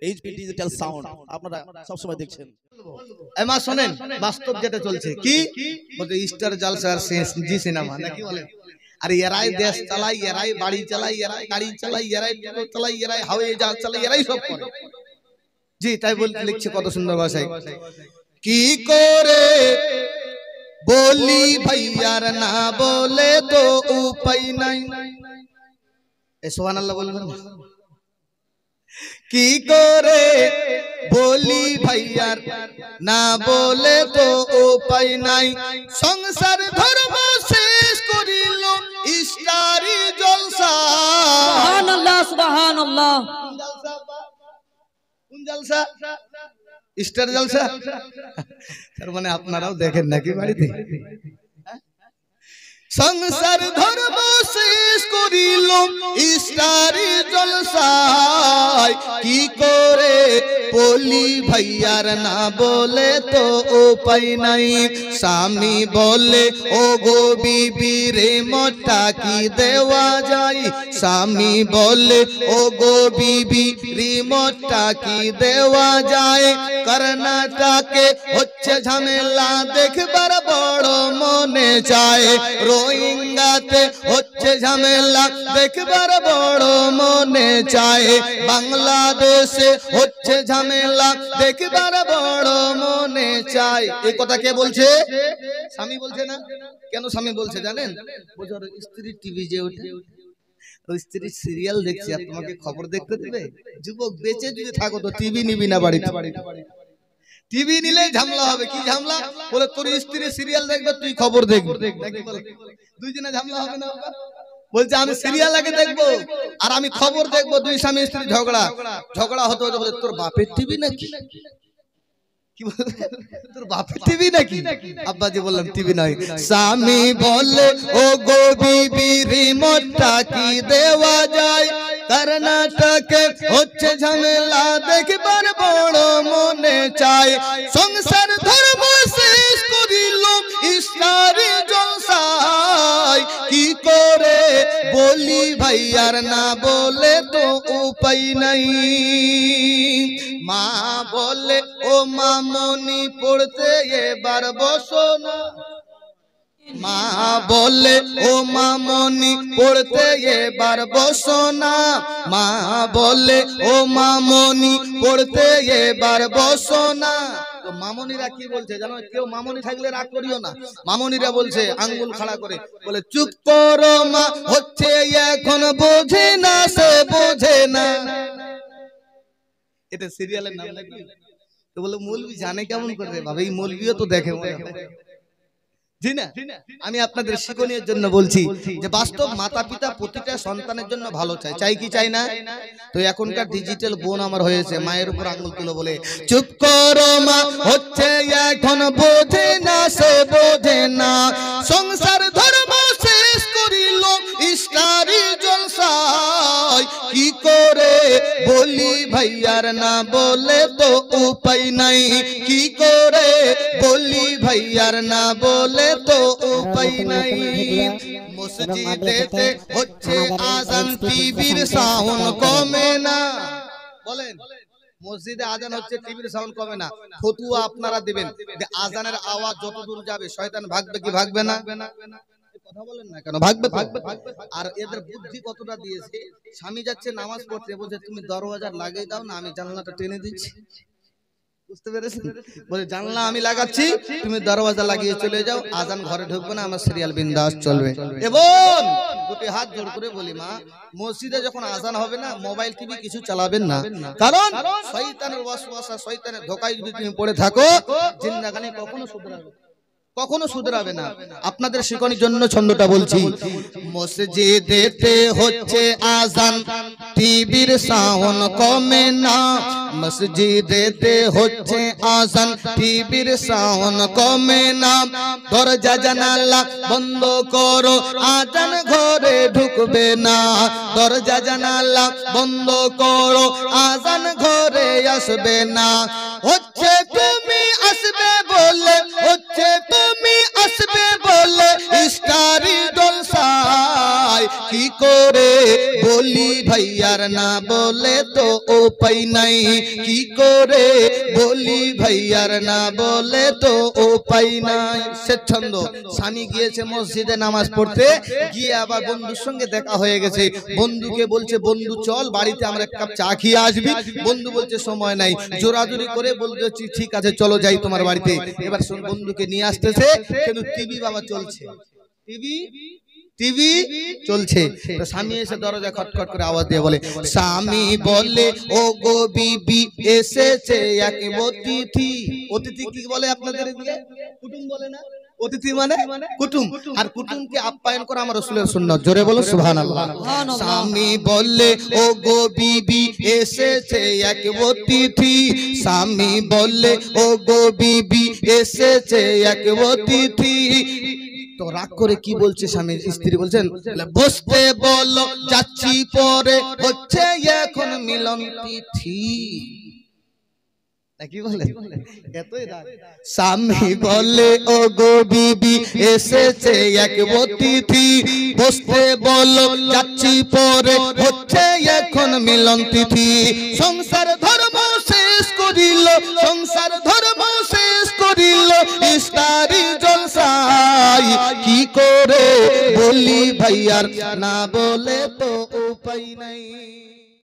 HP digital sound আপনারা সব সময় দেখছেন। এমা শুনেন, বাস্তব যেটা চলছে কি বলতে স্টার জলসা আর জি সিনেমা নাকি বলেন। আর এরাই দেশ চালাই, এরাই বাড়ি চালাই, এরাই গাড়ি চালাই, এরাই টোটো চালাই, এরাই হাওয়াই জাহাজ চালাই, এরাই সব করে। জি তাই বলতে লিখছে কত সুন্দর ভাষায়, কি করে বলি ভাইয়ার না বলে তো উপায় নাই। এ সুবহানাল্লাহ বলবেন না? কি করে বলি ভাইয়ার না বলে তো উপায় নাই, সংসার ধর্ম শেষ করিল স্টারি জলসা। সুবহানাল্লাহ সুবহানাল্লাহ। কোন জলসা? স্টার জলসা। তার মানে আপনারাও দেখেন নাকি বাড়িতে? সংসার ধর্ম শেষ করিল স্টারি জলসায়, কি করে বলি ভাইয়ার না বলে তো উপায় নাই। স্বামী বলে ও গো বিবি রে মটা কি দেওয়া যায়, স্বামী বলে ও গো বিবি রে মটা কি দেওয়া যায়। কর্ণাটকে হচ্ছে ঝামেলা দেখবার বড় মনে চায়, রোহিঙ্গাতে হচ্ছে ঝামেলা দেখবার বড় মনে চায়, বাংলাদেশে হচ্ছে ঝামেলা দেখবার বড় মনে চায়। এই কথা কে বলছে? স্বামী বলছে না? কেন স্বামী বলছে জানেন? বোঝার স্ত্রী টিভি যে ওঠে, ওই স্ত্রী সিরিয়াল দেখছে আর তোমাকে খবর দেখতে দেবে? যুবক বেঁচে যদি থাকো তো টিভি নিবি না বাড়িতে। টিভি নিলে ঝামেলা হবে। কি ঝামেলা? বলে তোর স্ত্রী সিরিয়াল দেখবে, তুই খবর দেখবি। দুই দিনে ঝামেলা হবে না? বলছে আমি সিরিয়াল আগে দেখবো আর আমি খবর দেখবো। দুই স্বামী স্ত্রী ঝগড়া, ঝগড়া হতে হতে বলে তোর বাপের টিভি নাকি? কি বলে? তোর বাপের টিভি নাকি? আব্বাজি বললাম টিভি নয়। স্বামী বলে ও গো বিবি রিমোটটা কি দেওয়া যায়, কর্ণাটকে হচ্ছে ঝামেলা দেখবার বড় মনে চায়, সংসার ধর্ম শেষ করিল স্টারি জলসায়, কি করে বলি ভাইয়ার না বলে তো উপায় নাই। মা বলে ও মামনি পড়তে এবার বসো না, মা বলে ও মামনি পড়তে এবার বসো না, মা বলে ও মামনি পড়তে এবার বসো না। তো মামনিরা কি বলছে জানো? কেউ মামনি থাকলে রাগ করিও না। মামনিরা বলছে আঙ্গুল খাড়া করে, বলে চুপ করো মা, হচ্ছে এখন বোঝে না, সে বোঝে না। এটা সিরিয়ালের নাম নাকি? তো বলে মৌলবি জানে কেমন করে ভাবে? এই মৌলবিও তো দেখে মনে হয়। জি না? আমি আপনাদের শিক্ষণীয় জন্য বলছি যে বাস্তব মাতা পিতা প্রতিটা সন্তানের জন্য ভালো চায়, চাই কি চাই না? তো এখনকার ডিজিটাল বোন আমার হয়েছে মায়ের উপর আঙ্গুল তুলে বলে চুপ করো মা, হচ্ছে এখন বোঝে না, সে বোঝে না, সংসার ধর্ম শেষ করিল স্টারি জলসায়, কি করে বলি ভাইয়ার না বলে তো উপায় নাই, কি করে বলি ভাইয়ার না বলে তো উপায় নাই। মসজিদেতে হচ্ছে আজান, টিভির সাউন্ড কমে না। বলেন মসজিদে আজান হচ্ছে, টিভির সাউন্ড কমে না। ফতুয়া আপনারা দিবেন যে আজানের আওয়াজ যত দূর যাবে শয়তান ভাগবে কি ভাগবে না? কথা বলেন না কেন? ভাগবে তো। আর এদের বুদ্ধি কতটা দিয়েছে, স্বামী যাচ্ছে নামাজ পড়তে, বলছে তুমি দরওয়াজা লাগিয়ে দাও না, আমি জানলাটা টেনে দিচ্ছি। বুঝতে পেরেছেন? বলে জানলা আমি লাগাচ্ছি, তুমি দরওয়াজা লাগিয়ে চলে যাও, আজান ঘরে ঢুকবে না, আমার সিরিয়াল বিন্দাস চলবে। এবং দুটি হাত জোড় করে বলি মা, মসজিদে যখন আজান হবে না, মোবাইল টিভি কিছু চালাবেন না, কারণ শয়তানের ওয়াসওয়াসা, শয়তানের ধোঁকায় যদি তুমি পড়ে থাকো, জিন্দেগানি কখনো শুধরাবে না। আপনাদের শিক্ষণের জন্য ছন্দটা বলছি। মসজিদেতে হচ্ছে আজান, টিভির সাউন্ড কমে না, মসজিদেতে হচ্ছে আজান, টিভির সাউন্ড কমে না, দরজা জানালা বন্ধ করো, আজান ঘরে ঢুকবে না, দরজা জানালা বন্ধ করো, আজান ঘরে আসবে না, হচ্ছে তুমি আসবে বলে, হচ্ছে তুমি আসবে বলে স্টারি জলসায়, কি করে বলি ভাইয়ার না বলে তো উপায় নাই কি করে বলি ভাইয়ার না বলে তো উপায় নাই সে ছন্দ স্বামী গিয়েছে মসজিদে নামাজ পড়তে গিয়ে আবার বন্ধুর সঙ্গে দেখা হয়ে গেছে বন্ধুকে বলছে বন্ধু চল বাড়িতে আমরা এক কাপ চা খেয়ে আসবি বন্ধু বলছে সময় নাই জোরাজুরি করে বলছে ঠিক আছে চলো যাই তোমার বাড়িতে এবার বন্ধুকে নিয়ে আসতেছে কিন্তু টিভি বাবা চলছে টিভি চলছে তো স্বামী এসে দরজা খটখট করে আওয়াজ দিয়ে বলে স্বামী বলে ও গো বিবি এসেছে এক অতিথি অতিথি কি বলে আপনাদের এদিকে কুটুম বলে না অতিথি মানে কুটুম আর কুটুমকে আপ্যায়ন করা আমার রাসূলের সুন্নাত জোরে বলো সুবহানাল্লাহ স্বামী বলে ও গো বিবি এসেছে এক অতিথি স্বামী বলে ও গো বিবি এসেছে এক অতিথি তো রাগ করে কি বলছে স্বামী স্ত্রী বলছেন বসতে বলো যাচ্ছি পরে হচ্ছে এখন মিলন তিথি নাকি বলে এতই রাগ স্বামী বলে ও গো বিবি এসেছে এক অতিথি বসতে বলো যাচ্ছি পরে হচ্ছে এখন মিলন তিথি সংসার ধর্ম শেষ করিল সংসার ধর্ম শেষ করিল ইস্তারি জলসায় কি করে বলি ভাইয়ার না বলে তো উপায় নাই